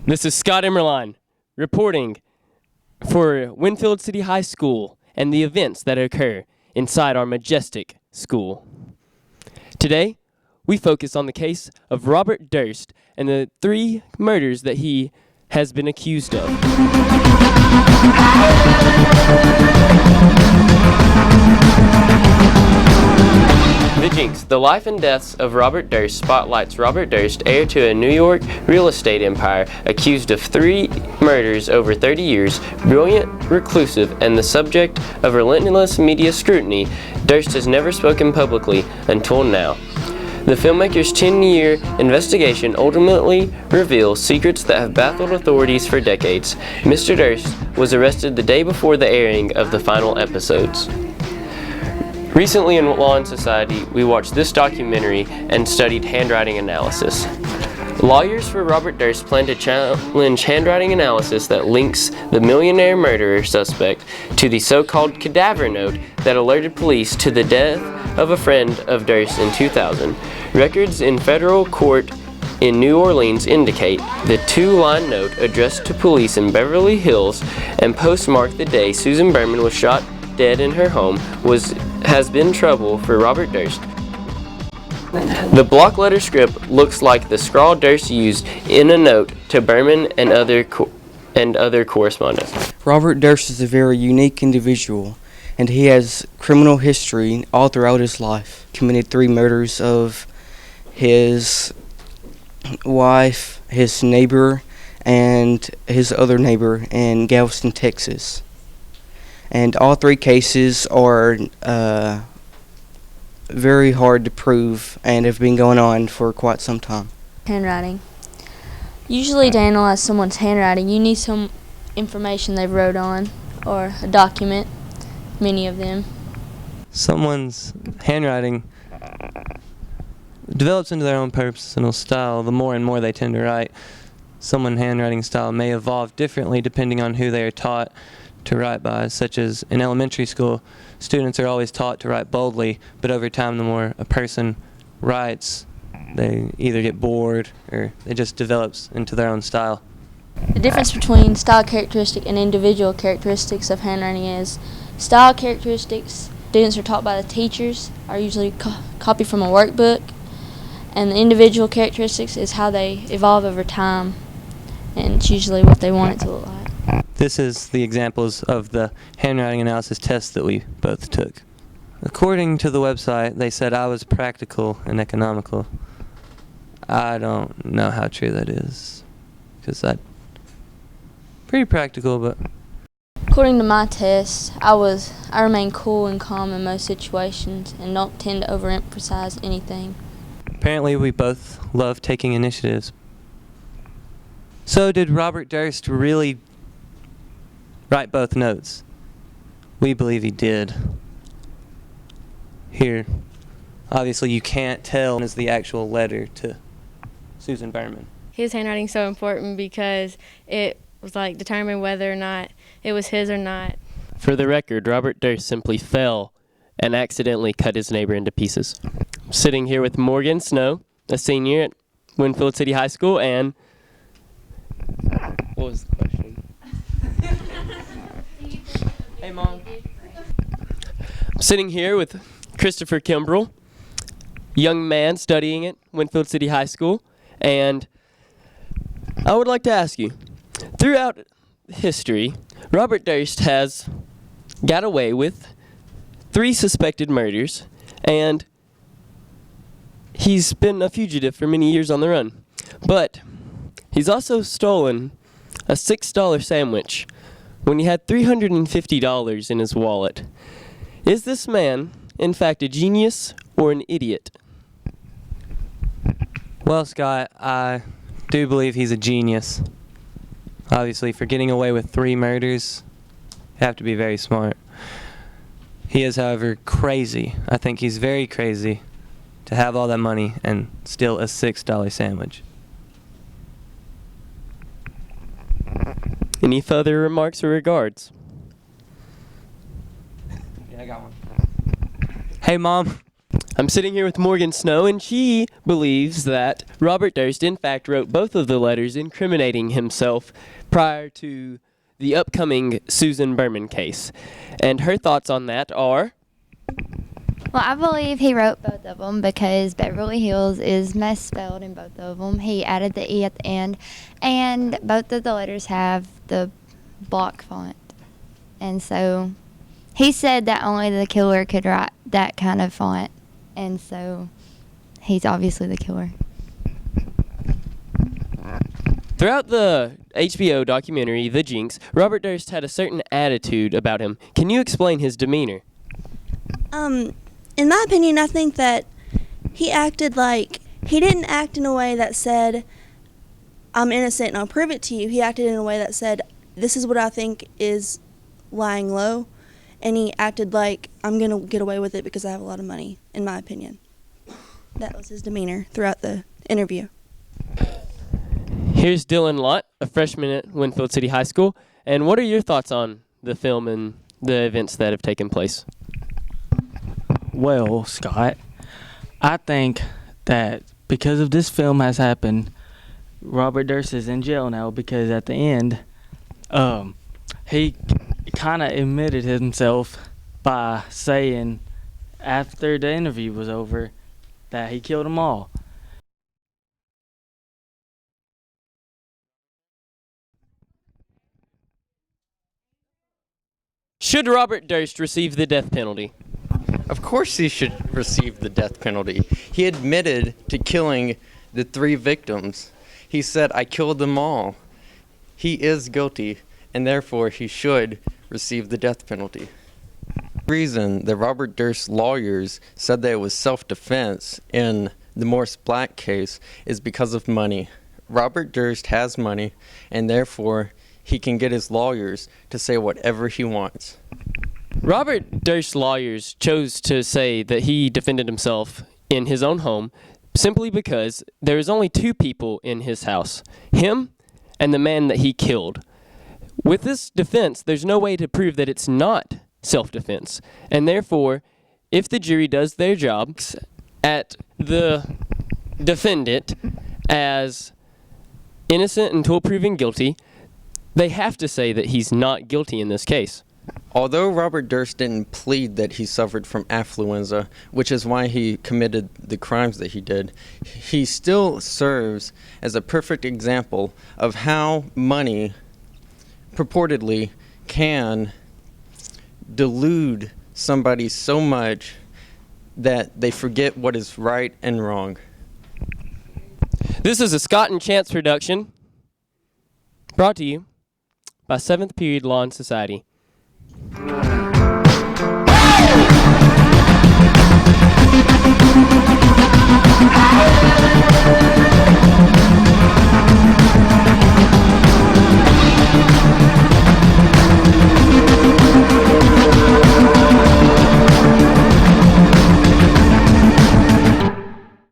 This is Scott Emmerline reporting for Winfield City High School and the events that occur inside our majestic school. Today, we focus on the case of Robert Durst and the 3 murders that he has been accused of. The Jinx, The Life and Deaths of Robert Durst spotlights Robert Durst, heir to a New York real estate empire, accused of 3 murders over 30 years, brilliant, reclusive, and the subject of relentless media scrutiny. Durst has never spoken publicly until now. The filmmaker's 10-year investigation ultimately reveals secrets that have baffled authorities for decades. Mr. Durst was arrested the day before the airing of the final episodes. Recently in Law and Society, we watched this documentary and studied handwriting analysis. Lawyers for Robert Durst plan to challenge handwriting analysis that links the millionaire murderer suspect to the so-called cadaver note that alerted police to the death of a friend of Durst in 2000. Records in federal court in New Orleans indicate the 2-line note addressed to police in Beverly Hills and postmarked the day Susan Berman was shot dead in her home has been trouble for Robert Durst. The block letter script looks like the scrawl Durst used in a note to Berman and other correspondents. Robert Durst is a very unique individual, and he has criminal history all throughout his life. Committed 3 murders of his wife, his neighbor, and his other neighbor in Galveston, Texas. And all 3 cases are very hard to prove and have been going on for quite some time. Handwriting. Usually to analyze someone's handwriting, you need some information they've wrote on or a document, many of them. Someone's handwriting develops into their own personal style the more and more they tend to write. Someone's handwriting style may evolve differently depending on who they are taught to write by, such as in elementary school, students are always taught to write boldly, but over time the more a person writes, they either get bored or it just develops into their own style. The difference between style characteristic and individual characteristics of handwriting is style characteristics students are taught by the teachers, are usually copied from a workbook, and the individual characteristics is how they evolve over time, and it's usually what they want it to look like. This is the examples of the handwriting analysis test that we both took. According to the website, they said I was practical and economical. I don't know how true that is, because I'm pretty practical, but... According to my test, I remain cool and calm in most situations and don't tend to overemphasize anything. Apparently we both love taking initiatives. So did Robert Durst really write both notes? We believe he did. Here, obviously you can't tell is the actual letter to Susan Berman. His handwriting's so important because it was like determined whether or not it was his or not. For the record, Robert Durst simply fell and accidentally cut his neighbor into pieces. I'm sitting here with Morgan Snow, a senior at Winfield City High School, and what was the question? Hey, Mom. I'm sitting here with Christopher Kimbrell, young man studying at Winfield City High School, and I would like to ask you, throughout history, Robert Durst has got away with 3 suspected murders, and he's been a fugitive for many years on the run. But he's also stolen a $6 sandwich when he had $350 in his wallet. Is this man, in fact, a genius or an idiot? Well, Scott, I do believe he's a genius. Obviously, for getting away with 3 murders, you have to be very smart. He is, however, crazy. I think he's very crazy to have all that money and steal a $6 sandwich. Any further remarks or regards? Yeah, I got one. Hey, Mom. I'm sitting here with Morgan Snow, and she believes that Robert Durst, in fact, wrote both of the letters incriminating himself prior to the upcoming Susan Berman case. And her thoughts on that are... Well, I believe he wrote both of them because Beverly Hills is misspelled in both of them. He added the E at the end, and both of the letters have the block font. And so he said that only the killer could write that kind of font, and so he's obviously the killer. Throughout the HBO documentary, The Jinx, Robert Durst had a certain attitude about him. Can you explain his demeanor? In my opinion, I think that he acted like, he didn't act in a way that said, I'm innocent and I'll prove it to you. He acted in a way that said, this is what I think is lying low. And he acted like, I'm going to get away with it because I have a lot of money, in my opinion. That was his demeanor throughout the interview. Here's Dylan Lott, a freshman at Winfield City High School. And what are your thoughts on the film and the events that have taken place? Well, Scott, I think that because of this film has happened, Robert Durst is in jail now because at the end, he kind of admitted himself by saying after the interview was over that he killed them all. Should Robert Durst receive the death penalty? Of course he should receive the death penalty. He admitted to killing the 3 victims. He said, I killed them all. He is guilty, and therefore he should receive the death penalty. The reason that Robert Durst's lawyers said that it was self-defense in the Morse Black case is because of money. Robert Durst has money, and therefore he can get his lawyers to say whatever he wants. Robert Durst's lawyers chose to say that he defended himself in his own home simply because there is only 2 people in his house, him and the man that he killed. With this defense, there's no way to prove that it's not self-defense, and therefore, if the jury does their job at the defendant as innocent until proven guilty, they have to say that he's not guilty in this case. Although Robert Durst didn't plead that he suffered from affluenza, which is why he committed the crimes that he did, he still serves as a perfect example of how money purportedly can delude somebody so much that they forget what is right and wrong. This is a Scott and Chance production brought to you by 7th Period Law and Society.